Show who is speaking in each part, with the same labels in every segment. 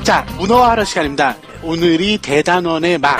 Speaker 1: 자, 문어화하러 시간입니다. 오늘이 대단원의 막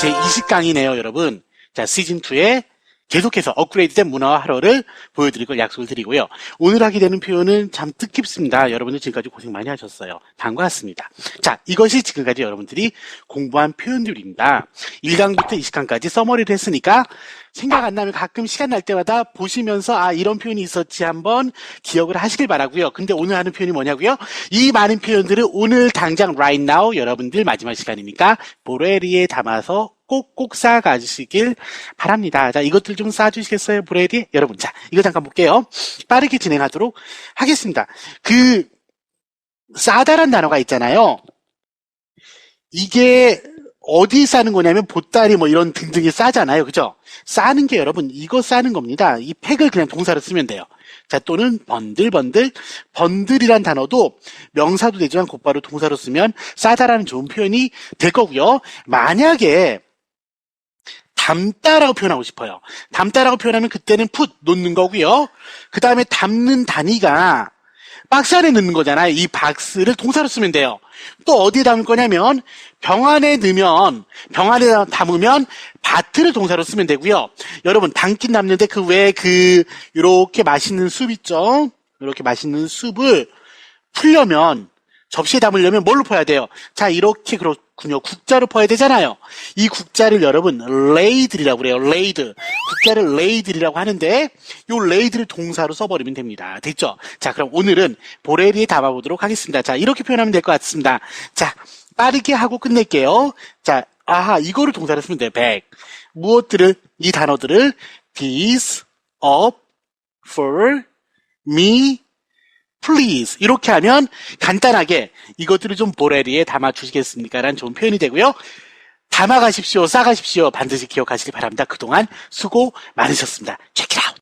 Speaker 1: 제20강이네요, 여러분. 자, 시즌2에 계속해서 업그레이드된 문어화하러를 보여드릴 걸 약속을 드리고요. 오늘 하게 되는 표현은 참 뜻깊습니다. 여러분들 지금까지 고생 많이 하셨어요. 반갑습니다. 자, 이것이 지금까지 여러분들이 공부한 표현들입니다. 1강부터 20강까지 서머리를 했으니까 생각 안 나면 가끔 시간 날 때마다 보시면서 아 이런 표현이 있었지 한번 기억을 하시길 바라고요. 근데 오늘 하는 표현이 뭐냐고요? 이 많은 표현들을 오늘 당장 right now 여러분들 마지막 시간이니까 보레리에 담아서 꼭꼭 쌓아가시길 바랍니다. 자, 이것들 좀 쌓아주시겠어요, 보레리? 여러분, 자, 이거 잠깐 볼게요. 빠르게 진행하도록 하겠습니다. 싸다란 단어가 있잖아요. 이게 어디 싸는 거냐면 보따리 뭐 이런 등등이 싸잖아요. 그죠? 싸는 게 여러분 이거 싸는 겁니다. 이 팩을 그냥 동사로 쓰면 돼요. 자, 또는 번들이란 단어도 명사도 되지만 곧바로 동사로 쓰면 싸다라는 좋은 표현이 될 거고요. 만약에 담다라고 표현하고 싶어요. 담다라고 표현하면 그때는 put 놓는 거고요. 그 다음에 담는 단위가 박스 안에 넣는 거잖아요. 이 박스를 동사로 쓰면 돼요. 또 어디에 담을 거냐면 병 안에 담으면 바트를 동사로 쓰면 되고요. 여러분 담긴 담는데 그 외에 요렇게 맛있는 숲 있죠? 이렇게 맛있는 숲을 풀려면 접시에 담으려면 뭘로 퍼야 돼요? 자, 이렇게 그렇군요. 국자로 퍼야 되잖아요. 이 국자를 여러분 레이들이라고 그래요. 레이드. 국자를 레이들이라고 하는데 요 레이드를 동사로 써버리면 됩니다. 됐죠? 자, 그럼 오늘은 보레리에 담아보도록 하겠습니다. 자, 이렇게 표현하면 될 것 같습니다. 자, 빠르게 하고 끝낼게요. 자, 이거를 동사로 쓰면 돼요. 이 단어들을 this, up, for, me, please 이렇게 하면 간단하게 이것들을 좀 보레리에 담아 주시겠습니까? 라는 좋은 표현이 되고요. 담아가십시오. 싸가십시오. 반드시 기억하시기 바랍니다. 그동안 수고 많으셨습니다. Check it out.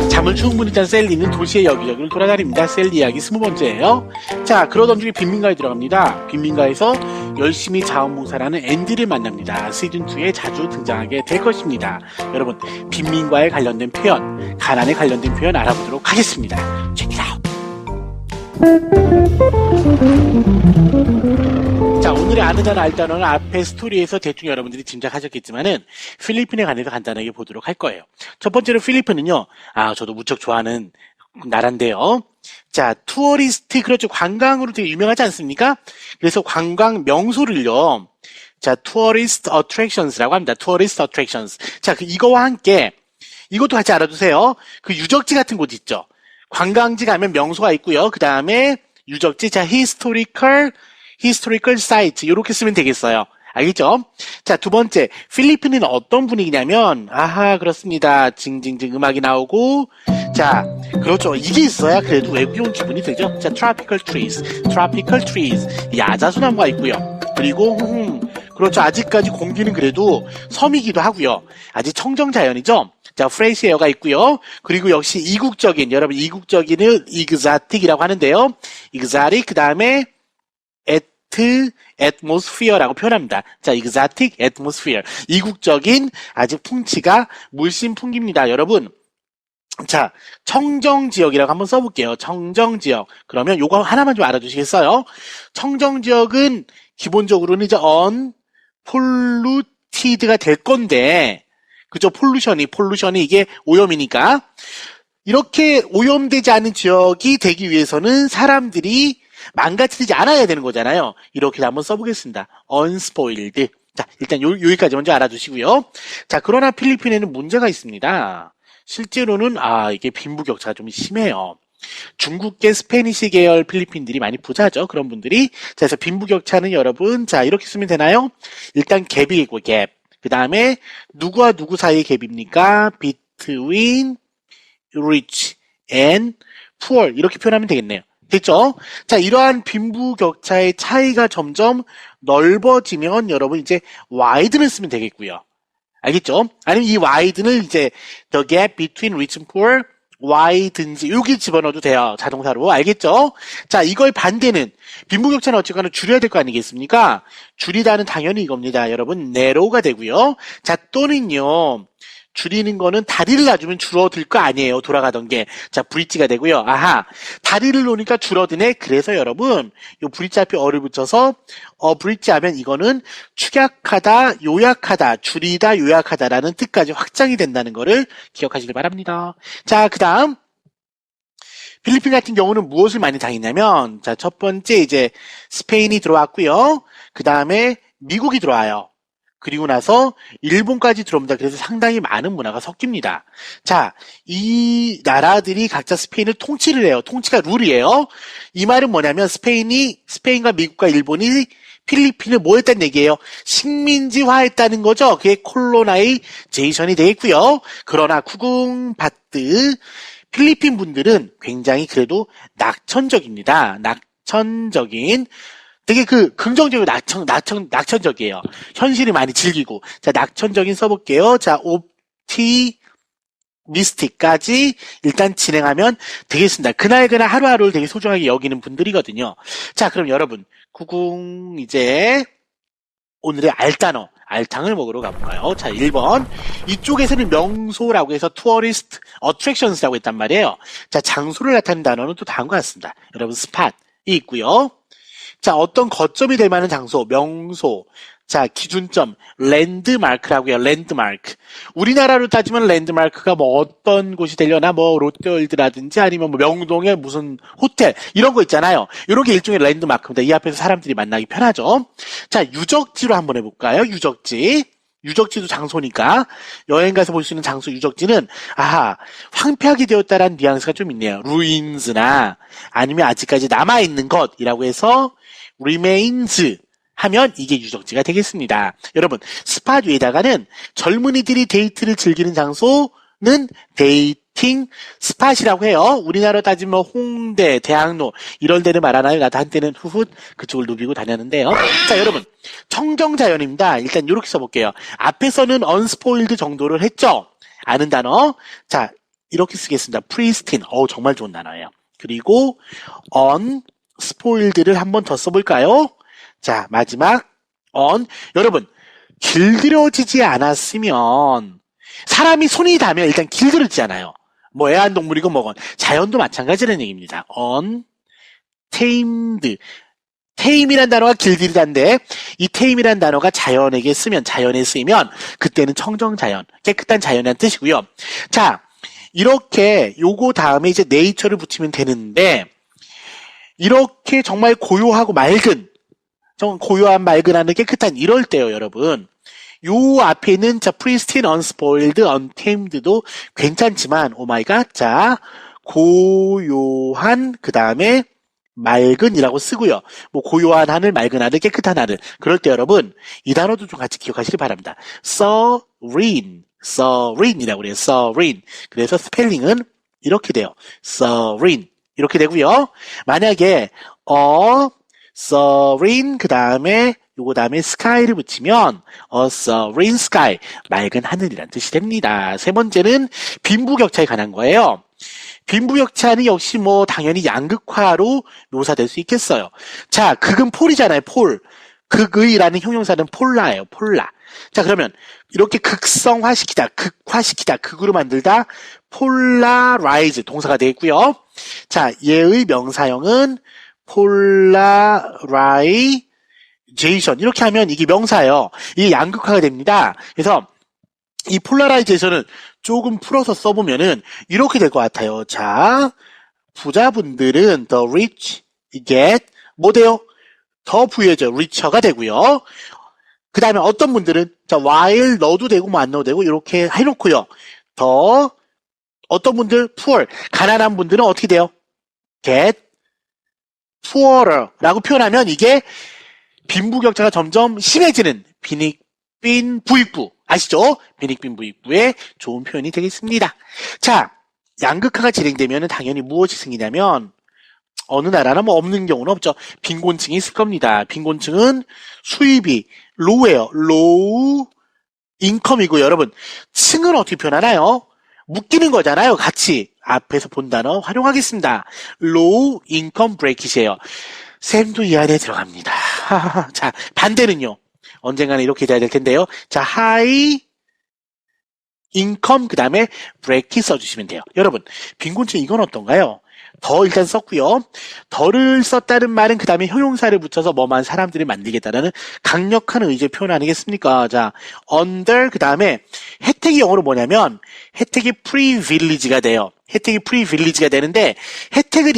Speaker 1: 잠을 충분히 잔 셀리는 도시의 여기저기를 돌아다닙니다. 셀리 이야기 20번째예요. 자, 그러던 중에 빈민가에 들어갑니다. 빈민가에서 열심히 자원봉사라는 앤디를 만납니다. 시즌2에 자주 등장하게 될 것입니다. 여러분, 빈민가에 관련된 표현, 가난에 관련된 표현 알아보도록 하겠습니다. Check it out. 자, 오늘의 아는 단어 알 단어는 앞에 스토리에서 대충 여러분들이 짐작하셨겠지만은 필리핀에 관해서 간단하게 보도록 할 거예요. 첫 번째로 필리핀은요, 저도 무척 좋아하는 나라인데요. 자, 투어리스트, 그렇죠. 관광으로 되게 유명하지 않습니까? 그래서 관광 명소를요, 자, tourist attractions라고 합니다. tourist attractions. 자, 이거와 함께, 이것도 같이 알아두세요. 유적지 같은 곳 있죠. 관광지 가면 명소가 있고요. 그 다음에 유적지, 자, historical site. 요렇게 쓰면 되겠어요. 알겠죠? 자, 두 번째. 필리핀은 어떤 분위기냐면, 그렇습니다. 징징징 음악이 나오고, 자, 그렇죠. 이게 있어야 그래도 외국에 온 기분이 되죠. 자, tropical trees. 야자수나무가 있고요. 그리고, 그렇죠. 아직까지 공기는 그래도 섬이기도 하고요. 아직 청정자연이죠. 자, fresh air가 있고요. 그리고 역시 이국적인은 exotic이라고 하는데요. exotic, 그 다음에 atmosphere라고 표현합니다. 자, exotic atmosphere. 이국적인 아직 풍치가 물씬 풍깁니다. 여러분. 자, 청정지역이라고 한번 써볼게요. 청정지역. 그러면 요거 하나만 좀 알아두시겠어요? 청정지역은 기본적으로는 이제 unpolluted가 될 건데, 그죠? 폴루션이 이게 오염이니까. 이렇게 오염되지 않은 지역이 되기 위해서는 사람들이 망가뜨리지 않아야 되는 거잖아요. 이렇게 한번 써보겠습니다. unspoiled. 자, 일단 여기까지 먼저 알아두시고요. 자, 그러나 필리핀에는 문제가 있습니다. 실제로는, 이게 빈부격차가 좀 심해요. 중국계 스페니시 계열 필리핀들이 많이 부자죠. 그런 분들이. 자, 그래서 빈부격차는 여러분, 자, 이렇게 쓰면 되나요? 일단 갭이 있고, 갭. 그 다음에 누구와 누구 사이의 갭입니까? between rich and poor. 이렇게 표현하면 되겠네요. 됐죠? 자, 이러한 빈부격차의 차이가 점점 넓어지면 여러분 이제 wide는 쓰면 되겠고요. 알겠죠? 아니면 이 wide는 이제 the gap between rich and poor Y든지 여기 집어넣어도 돼요. 자동사로. 알겠죠? 자, 이걸 반대는 빈부격차는 어쨌거나 줄여야 될 거 아니겠습니까? 줄이다는 당연히 이겁니다. 여러분, narrow가 되고요. 자, 또는요. 줄이는 거는 다리를 놔주면 줄어들 거 아니에요. 돌아가던 게. 자, 브릿지가 되고요. 아하. 다리를 놓으니까 줄어드네. 그래서 여러분, 요 브릿지 앞에 어를 붙여서 브릿지 하면 이거는 축약하다, 요약하다, 줄이다, 요약하다라는 뜻까지 확장이 된다는 거를 기억하시길 바랍니다. 자, 그다음 필리핀 같은 경우는 무엇을 많이 당했냐면 자, 첫 번째 이제 스페인이 들어왔고요. 그다음에 미국이 들어와요. 그리고 나서 일본까지 들어옵니다. 그래서 상당히 많은 문화가 섞입니다. 자, 이 나라들이 각자 스페인을 통치를 해요. 통치가 룰이에요. 이 말은 뭐냐면 스페인과 미국과 일본이 필리핀을 뭐 했다는 얘기예요? 식민지화했다는 거죠. 그게 콜로나이제이션이 되겠고요. 그러나 쿠궁바트 필리핀 분들은 굉장히 그래도 낙천적입니다. 낙천적인 되게 긍정적이고 낙천적이에요. 현실을 많이 즐기고. 자, 낙천적인 써볼게요. 자, 옵티미스틱까지 일단 진행하면 되겠습니다. 그날 하루하루를 되게 소중하게 여기는 분들이거든요. 자, 그럼 여러분, 이제 오늘의 알단어, 알탕을 먹으러 가볼까요? 자, 1번. 이쪽에서는 명소라고 해서 tourist attractions라고 했단 말이에요. 자, 장소를 나타내는 단어는 또 다음과 같습니다. 여러분, 스팟이 있고요. 자, 어떤 거점이 될 만한 장소, 명소. 자, 기준점, 랜드마크라고 해요. 랜드마크. 우리나라로 따지면 랜드마크가 뭐 어떤 곳이 되려나, 뭐 롯데월드라든지 아니면 뭐 명동의 무슨 호텔 이런 거 있잖아요. 이런 게 일종의 랜드마크입니다. 이 앞에서 사람들이 만나기 편하죠. 자, 유적지로 한번 해볼까요? 유적지. 유적지도 장소니까 여행 가서 볼 수 있는 장소 유적지는 황폐하게 되었다라는 뉘앙스가 좀 있네요. ruins나 아니면 아직까지 남아있는 것이라고 해서 remains 하면 이게 유적지가 되겠습니다. 여러분, 스팟 위에다가는 젊은이들이 데이트를 즐기는 장소는 데이팅 스팟이라고 해요. 우리나라 따지면 홍대, 대학로 이런 데를 말하나요? 나도 한때는 후훗 그쪽을 누비고 다녔는데요. 자, 여러분, 청정자연입니다. 일단 이렇게 써볼게요. 앞에서는 unspoiled 정도를 했죠. 아는 단어. 자, 이렇게 쓰겠습니다. pristine. 정말 좋은 단어예요. 그리고 unspoiled를 한 번 더 써볼까요? 자, 마지막 여러분, 길들여지지 않았으면 사람이 손이 닿으면 일단 길들여지잖아요. 뭐 애완동물이고 뭐건 자연도 마찬가지라는 얘기입니다. untamed tame이란 단어가 길들이다인데 이 tame이란 단어가 자연에 쓰이면 그때는 청정자연, 깨끗한 자연이라는 뜻이고요. 자, 이렇게 요거 다음에 이제 nature를 붙이면 되는데 이렇게 정말 고요하고 맑은 고요한 맑은 하늘 깨끗한 이럴 때요, 여러분. 요 앞에는 자, pristine, unspoiled, untamed도 괜찮지만 오마이갓. 자, 고요한 그 다음에 맑은이라고 쓰고요. 뭐 고요한 하늘, 맑은 하늘, 깨끗한 하늘. 그럴 때 여러분 이 단어도 좀 같이 기억하시기 바랍니다. serene이라고 그래요. serene. 그래서 스펠링은 이렇게 돼요. serene 이렇게 되고요. 만약에 serene 그 다음에 요거 다음에 sky를 붙이면 serene sky 맑은 하늘이란 뜻이 됩니다. 세 번째는 빈부격차에 관한 거예요. 빈부격차는 역시 뭐 당연히 양극화로 묘사될 수 있겠어요. 자, 극은 폴이잖아요. 폴. 극의라는 형용사는 폴라예요. 폴라. 자, 그러면 이렇게 극성화시키다, 극화시키다, 극으로 만들다 polarize 동사가 되겠고요. 자, 얘의 명사형은 polarization 이렇게 하면 이게 명사예요. 이게 양극화가 됩니다. 그래서 이 polarization은 조금 풀어서 써보면은 이렇게 될 것 같아요. 자, 부자분들은 the rich get 뭐 돼요? 더 부유해져. richer가 되고요. 그 다음에 어떤 분들은 자, while 넣어도 되고 뭐 안 넣어도 되고 이렇게 해놓고요. 더 어떤 분들 poor 가난한 분들은 어떻게 돼요? get poorer 라고 표현하면 이게 빈부격차가 점점 심해지는 빈익빈 부익부 아시죠? 빈익빈 부익부의 좋은 표현이 되겠습니다. 자, 양극화가 진행되면 당연히 무엇이 생기냐면 어느 나라나 뭐 없는 경우는 없죠. 빈곤층이 있을 겁니다. 빈곤층은 수입이 low예요. low income이고 여러분 층은 어떻게 표현하나요? 묶이는 거잖아요. 같이 앞에서 본 단어 활용하겠습니다. low income bracket이에요. 쌤도 이 안에 들어갑니다. 자, 반대는요. 언젠가는 이렇게 돼야 될 텐데요. 자, high income 그 다음에 bracket 써주시면 돼요. 여러분, 빈곤층 이건 어떤가요? 더 일단 썼고요. 더를 썼다는 말은 그 다음에 형용사를 붙여서 뭐만 사람들이 만들겠다라는 강력한 의지의 표현 아니겠습니까? 자, under 그 다음에 혜택이 영어로 뭐냐면 혜택이 privilege가 돼요. 혜택이 privilege가 되는데 혜택을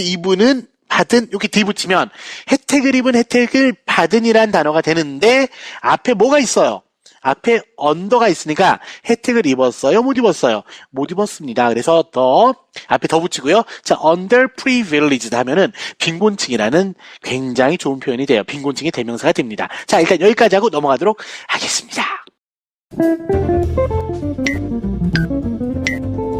Speaker 1: 받은 이렇게 뒤 붙이면 혜택을 입은 혜택을 받은이란 단어가 되는데 앞에 뭐가 있어요? 앞에 언더가 있으니까 혜택을 입었어요? 못 입었어요? 못 입었습니다. 그래서 앞에 더 붙이고요. 자, underprivileged 하면은 빈곤층이라는 굉장히 좋은 표현이 돼요. 빈곤층의 대명사가 됩니다. 자, 일단 여기까지 하고 넘어가도록 하겠습니다.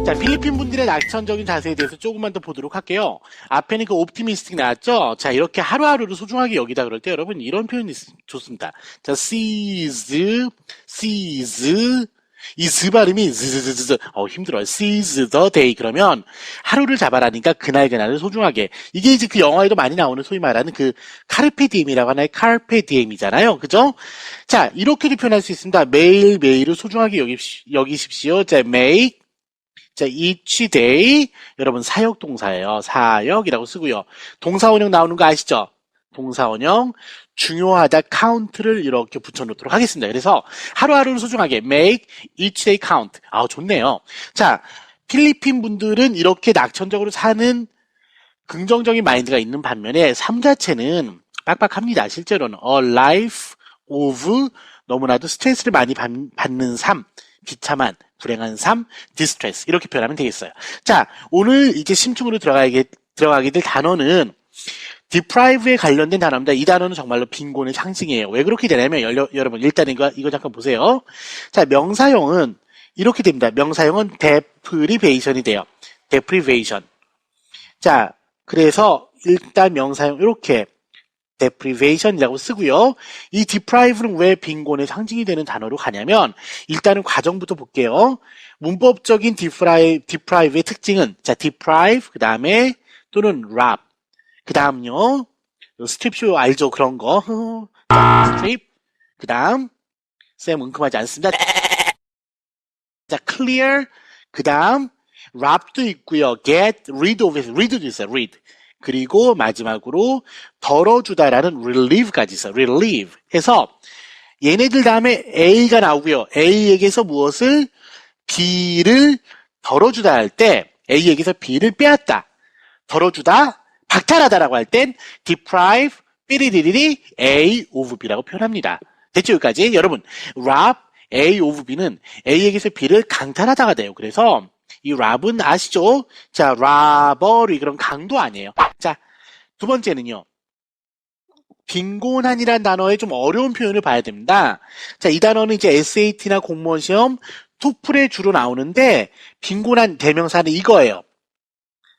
Speaker 1: 자, 필리핀 분들의 낙천적인 자세에 대해서 조금만 더 보도록 할게요. 앞에는 그 옵티미스틱 나왔죠? 자, 이렇게 하루하루를 소중하게 여기다 그럴 때 여러분 이런 표현이 좋습니다. 자, seize, 이 즈 발음이 힘들어요. seize the day 그러면 하루를 잡아라니까 그날을 소중하게. 이게 이제 그 영화에도 많이 나오는 소위 말하는 그 카르페 디엠이라고 하나요? 카르페 디엠이잖아요. 그죠? 자, 이렇게도 표현할 수 있습니다. 매일매일을 소중하게 여기십시오. 자, make 자, each day 여러분 사역동사예요. 사역이라고 쓰고요. 동사원형 나오는 거 아시죠? 동사원형 중요하다 count를 이렇게 붙여놓도록 하겠습니다. 그래서 하루하루를 소중하게 make each day count. 좋네요. 자, 필리핀 분들은 이렇게 낙천적으로 사는 긍정적인 마인드가 있는 반면에 삶 자체는 빡빡합니다. 실제로는 a life of 너무나도 스트레스를 많이 받는 삶, 비참한 불행한 삶, distress 이렇게 표현하면 되겠어요. 자, 오늘 이제 심층으로 들어가게 될 단어는 deprive에 관련된 단어입니다. 이 단어는 정말로 빈곤의 상징이에요. 왜 그렇게 되냐면 여러분 일단 이거 잠깐 보세요. 자, 명사형은 이렇게 됩니다. 명사형은 deprivation이 돼요. deprivation. 자, 그래서 일단 명사형 이렇게 deprivation이라고 쓰고요. 이 deprive는 왜 빈곤의 상징이 되는 단어로 가냐면 일단은 과정부터 볼게요. 문법적인 deprive의 특징은 자, deprive 그 다음에 또는 rob 그 다음요. 스트립쇼 알죠? 그런 거. 자, 스트립 그 다음 쌤 은큼하지 않습니다. 자, clear 그 다음 rob도 있고요. get rid of read도 있어요. read 그리고 마지막으로 덜어주다라는 relieve까지 있어요. relieve 해서 얘네들 다음에 A가 나오고요. A에게서 무엇을? B를 덜어주다 할 때 A에게서 B를 빼앗다. 덜어주다, 박탈하다라고 할 땐 deprive, 삐리리리리 A of B라고 표현합니다. 됐죠? 여기까지? 여러분, rob A of B는 A에게서 B를 강탈하다가 돼요. 그래서 이 rob은 아시죠? 자, robbery 그럼 강도 아니에요. 자, 두 번째는요. 빈곤한이란 단어에 좀 어려운 표현을 봐야 됩니다. 자, 이 단어는 이제 SAT나 공무원 시험, 토플에 주로 나오는데 빈곤한 대명사는 이거예요.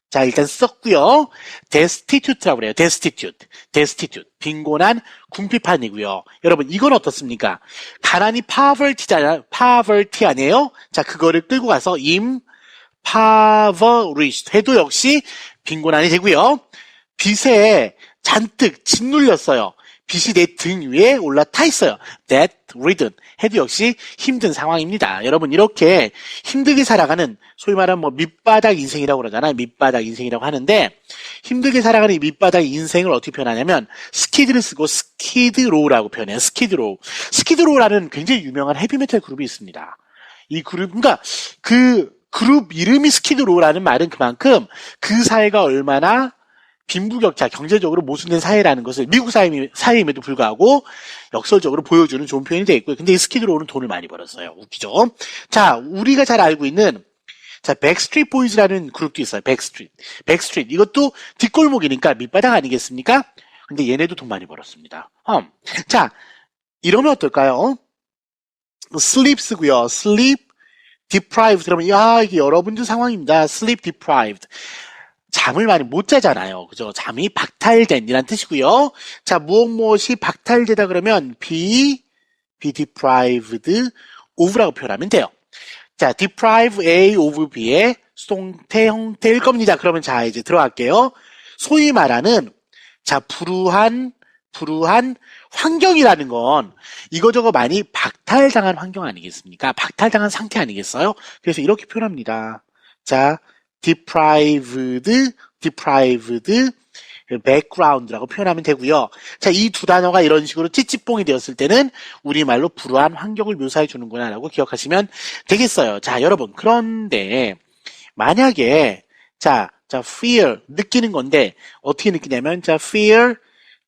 Speaker 1: 자, 일단 썼고요. destitute라고 그래요. destitute. 빈곤한 궁핍한이고요. 여러분, 이건 어떻습니까? 가난이 poverty 아니에요? 자, 그거를 끌고 가서 impoverished 해도 역시 빈곤한이 되고요. 빚에 잔뜩 짓눌렸어요. 빚이 내 등 위에 올라타 있어요. debt ridden 해도 역시 힘든 상황입니다. 여러분 이렇게 힘들게 살아가는 소위 말하는 밑바닥 인생이라고 그러잖아요. 밑바닥 인생이라고 하는데 힘들게 살아가는 이 밑바닥 인생을 어떻게 표현하냐면 스키드를 쓰고 스키드로우라고 표현해요. 스키드로우라는 굉장히 유명한 헤비메탈 그룹이 있습니다. 이 그룹 그러니까 그 그룹 이름이 스키드로우라는 말은 그만큼 그 사회가 얼마나 빈부격차, 경제적으로 모순된 사회라는 것을 미국 사회임에도 불구하고 역설적으로 보여주는 좋은 표현이 되겠고요. 근데 이 스키드로우는 돈을 많이 벌었어요. 웃기죠? 자, 우리가 잘 알고 있는 자, 백스트리트 보이즈라는 그룹도 있어요. 백스트리트. 이것도 뒷골목이니까 밑바닥 아니겠습니까? 근데 얘네도 돈 많이 벌었습니다. 자, 이러면 어떨까요? sleep 쓰고요. sleep deprived. 그러면 이게 여러분들 상황입니다. sleep deprived. 잠을 많이 못 자잖아요. 그죠? 잠이 박탈된 이란 뜻이고요. 자, 무엇이 박탈되다 그러면 be deprived of라고 표현하면 돼요. 자, deprive A of B의 수동태 형태일 겁니다. 그러면 자, 이제 들어갈게요. 소위 말하는, 자, 불우한 환경이라는 건 이거저거 많이 박탈당한 환경 아니겠습니까? 박탈당한 상태 아니겠어요? 그래서 이렇게 표현합니다. 자, deprived background라고 표현하면 되고요. 자, 이 두 단어가 이런 식으로 찌찌뽕이 되었을 때는 우리말로 불우한 환경을 묘사해 주는구나 라고 기억하시면 되겠어요. 자, 여러분, 그런데 만약에 자, fear 느끼는 건데 어떻게 느끼냐면 자, fear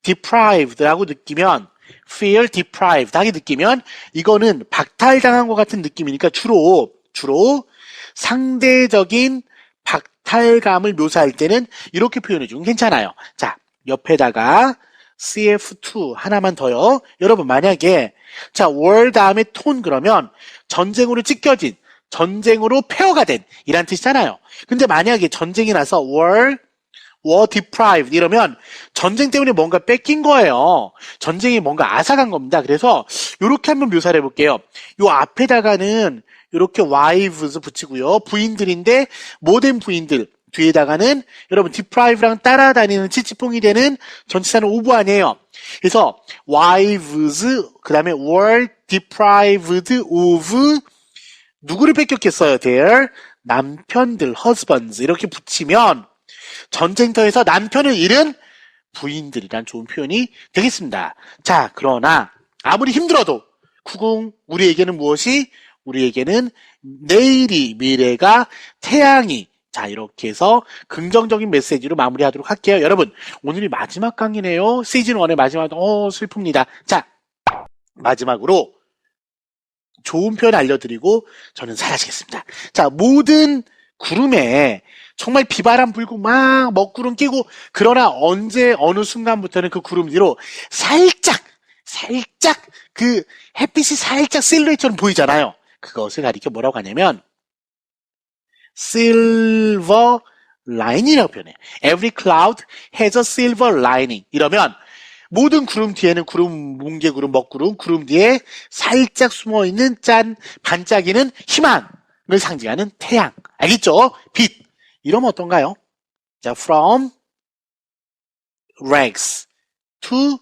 Speaker 1: deprived라고 느끼면 feel deprived 하게 느끼면 이거는 박탈당한 것 같은 느낌이니까 주로 상대적인 박탈감을 묘사할 때는 이렇게 표현해주면 괜찮아요. 자, 옆에다가 CF2 하나만 더요. 여러분 만약에 자, war 다음에 톤 그러면 전쟁으로 찢겨진 전쟁으로 폐허가 된 이란 뜻이잖아요. 근데 만약에 전쟁이 나서 war deprived 이러면 전쟁 때문에 뭔가 뺏긴 거예요. 전쟁이 뭔가 앗아간 겁니다. 그래서 이렇게 한번 묘사를 해볼게요. 요 앞에다가는 이렇게 wives 붙이고요. 부인들인데 못된 부인들 뒤에다가는 여러분 deprive랑 따라다니는 찌찌뽕이 되는 전치사는 of 아니에요. 그래서 wives 그 다음에 were deprived of 누구를 뺏겼겠어요? their 남편들 husbands 이렇게 붙이면 전쟁터에서 남편을 잃은 부인들이란 좋은 표현이 되겠습니다. 자, 그러나 아무리 힘들어도 구궁 우리에게는 무엇이? 우리에게는 내일이 미래가 태양이 자 이렇게 해서 긍정적인 메시지로 마무리하도록 할게요. 여러분 오늘이 마지막 강의네요. 시즌 1의 마지막 슬픕니다. 자 마지막으로 좋은 표현 알려드리고 저는 사라지겠습니다. 자 모든 구름에 정말 비바람 불고 막 먹구름 끼고 그러나 언제 어느 순간부터는 그 구름 뒤로 살짝 그 햇빛이 살짝 실루엣처럼 보이잖아요. 그것을 가리켜 뭐라고 하냐면 silver lining이라고 표현해요. Every cloud has a silver lining. 이러면 모든 구름 뒤에는 구름, 뭉게구름, 먹구름, 구름 뒤에 살짝 숨어있는 반짝이는 희망을 상징하는 태양. 알겠죠? 빛. 이러면 어떤가요? 자, from rags to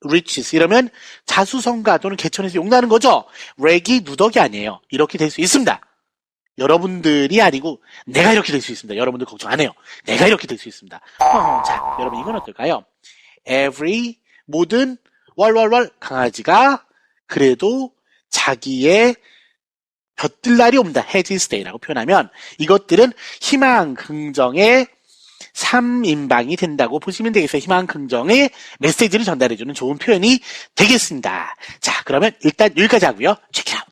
Speaker 1: riches. 이러면 자수성가 또는 개천에서 용나는 거죠? 렉이 누더기 아니에요. 이렇게 될 수 있습니다. 여러분들이 아니고 내가 이렇게 될 수 있습니다. 여러분들 걱정 안 해요. 내가 이렇게 될 수 있습니다. 자, 여러분 이건 어떨까요? Every 모든 강아지가 그래도 자기의 볕들 날이 옵니다. has its day라고 표현하면 이것들은 희망 긍정의 3인방이 된다고 보시면 되겠어요. 희망 긍정의 메시지를 전달해주는 좋은 표현이 되겠습니다. 자, 그러면 일단 여기까지 하고요. check it out.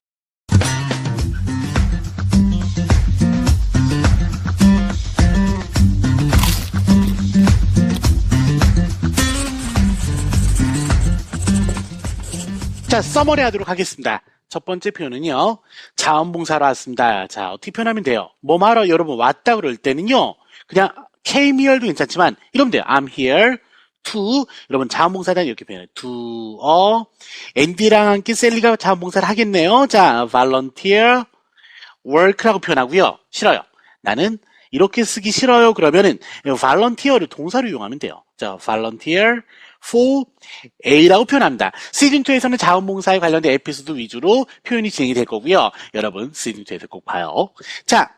Speaker 1: 자, 서머리 하도록 하겠습니다. 첫 번째 표현은요. 자원봉사로 왔습니다. 자, 어떻게 표현하면 돼요? 뭐하러 여러분 왔다 그럴 때는요. 그냥 came here도 괜찮지만 이러면 돼요. I'm here to 여러분 자원봉사단 이렇게 표현해요. to 앤디랑 함께 셀리가 자원봉사를 하겠네요. 자, volunteer work라고 표현하고요. 싫어요. 나는 이렇게 쓰기 싫어요. 그러면은 volunteer를 동사로 이용하면 돼요. 자, volunteer for A라고 표현합니다. 시즌2에서는 자원봉사에 관련된 에피소드 위주로 표현이 진행이 될 거고요. 여러분 시즌2에서 꼭 봐요. 자,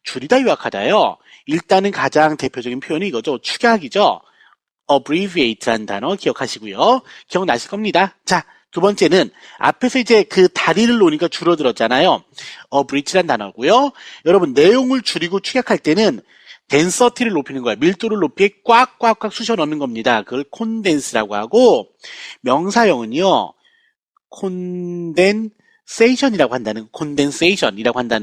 Speaker 1: 줄이다 요약하다요. 일단은 가장 대표적인 표현이 이거죠. 축약이죠. abbreviate라는 단어 기억하시고요. 기억나실 겁니다. 자, 두 번째는 앞에서 이제 그 다리를 놓으니까 줄어들었잖아요. abridge라는 단어고요. 여러분 내용을 줄이고 축약할 때는 덴서티를 높이는 거예요. 밀도를 높이 꽉꽉꽉 쑤셔 넣는 겁니다. 그걸 콘덴스라고 하고 명사형은요. 콘덴세이션이라고 한다는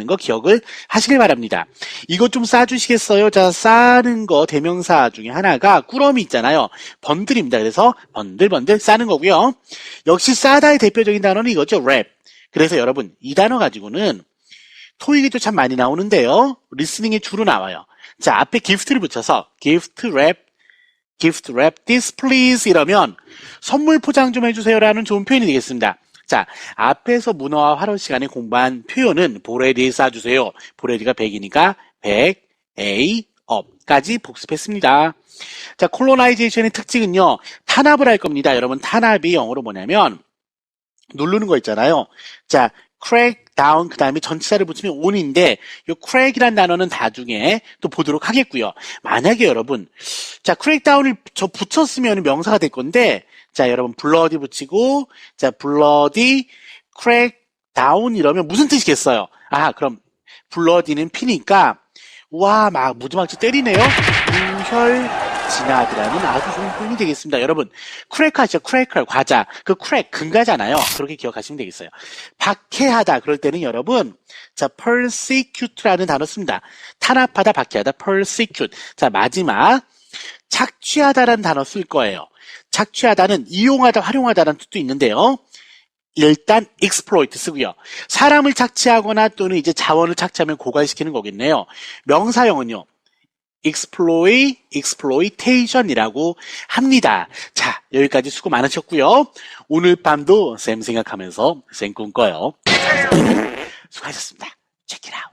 Speaker 1: 거 기억을 하시길 바랍니다. 이것 좀 싸주시겠어요? 자, 싸는 거 대명사 중에 하나가 꾸러미 있잖아요. 번들입니다. 그래서 번들 싸는 거고요. 역시 싸다의 대표적인 단어는 이거죠. 랩. 그래서 여러분 이 단어 가지고는 토익에도 참 많이 나오는데요. 리스닝에 주로 나와요. 자, 앞에 gift를 붙여서 gift wrap this please 이러면 선물 포장 좀 해주세요라는 좋은 표현이 되겠습니다. 자, 앞에서 문어와 활어 시간에 공부한 표현은 볼에 대해 써주세요. 볼에 대가 100이니까 100, A, up까지 복습했습니다. 자, 콜로나이제이션의 특징은요, 탄압을 할 겁니다. 여러분, 탄압이 영어로 뭐냐면, 누르는 거 있잖아요. 자, crack down, 그 다음에 전치사를 붙이면 on인데, 이 crack이란 단어는 나중에 또 보도록 하겠고요. 만약에 여러분, 자, crack down을 저 붙였으면 명사가 될 건데, 자, 여러분, bloody 붙이고, 자, bloody, crack down 이러면 무슨 뜻이겠어요? 아, 그럼, bloody는 피니까, 와, 막 무지막지 때리네요? 무혈지나드라는 아주 좋은 표현이 되겠습니다. 여러분, 크래커 아시죠? 크래커, 과자. 그 크랙, 금가잖아요. 그렇게 기억하시면 되겠어요. 박해하다, 그럴 때는 여러분, 자, persecute라는 단어 씁니다. 탄압하다, 박해하다, persecute. 자, 마지막, 착취하다라는 단어 쓸 거예요. 착취하다는 이용하다, 활용하다라는 뜻도 있는데요. 일단 exploit 쓰고요. 사람을 착취하거나 또는 이제 자원을 착취하면 고갈시키는 거겠네요. 명사형은요. exploitation이라고 합니다. 자, 여기까지 수고 많으셨고요. 오늘 밤도 쌤 생각하면서 쌤 꿈꿔요. 수고하셨습니다. Check it out.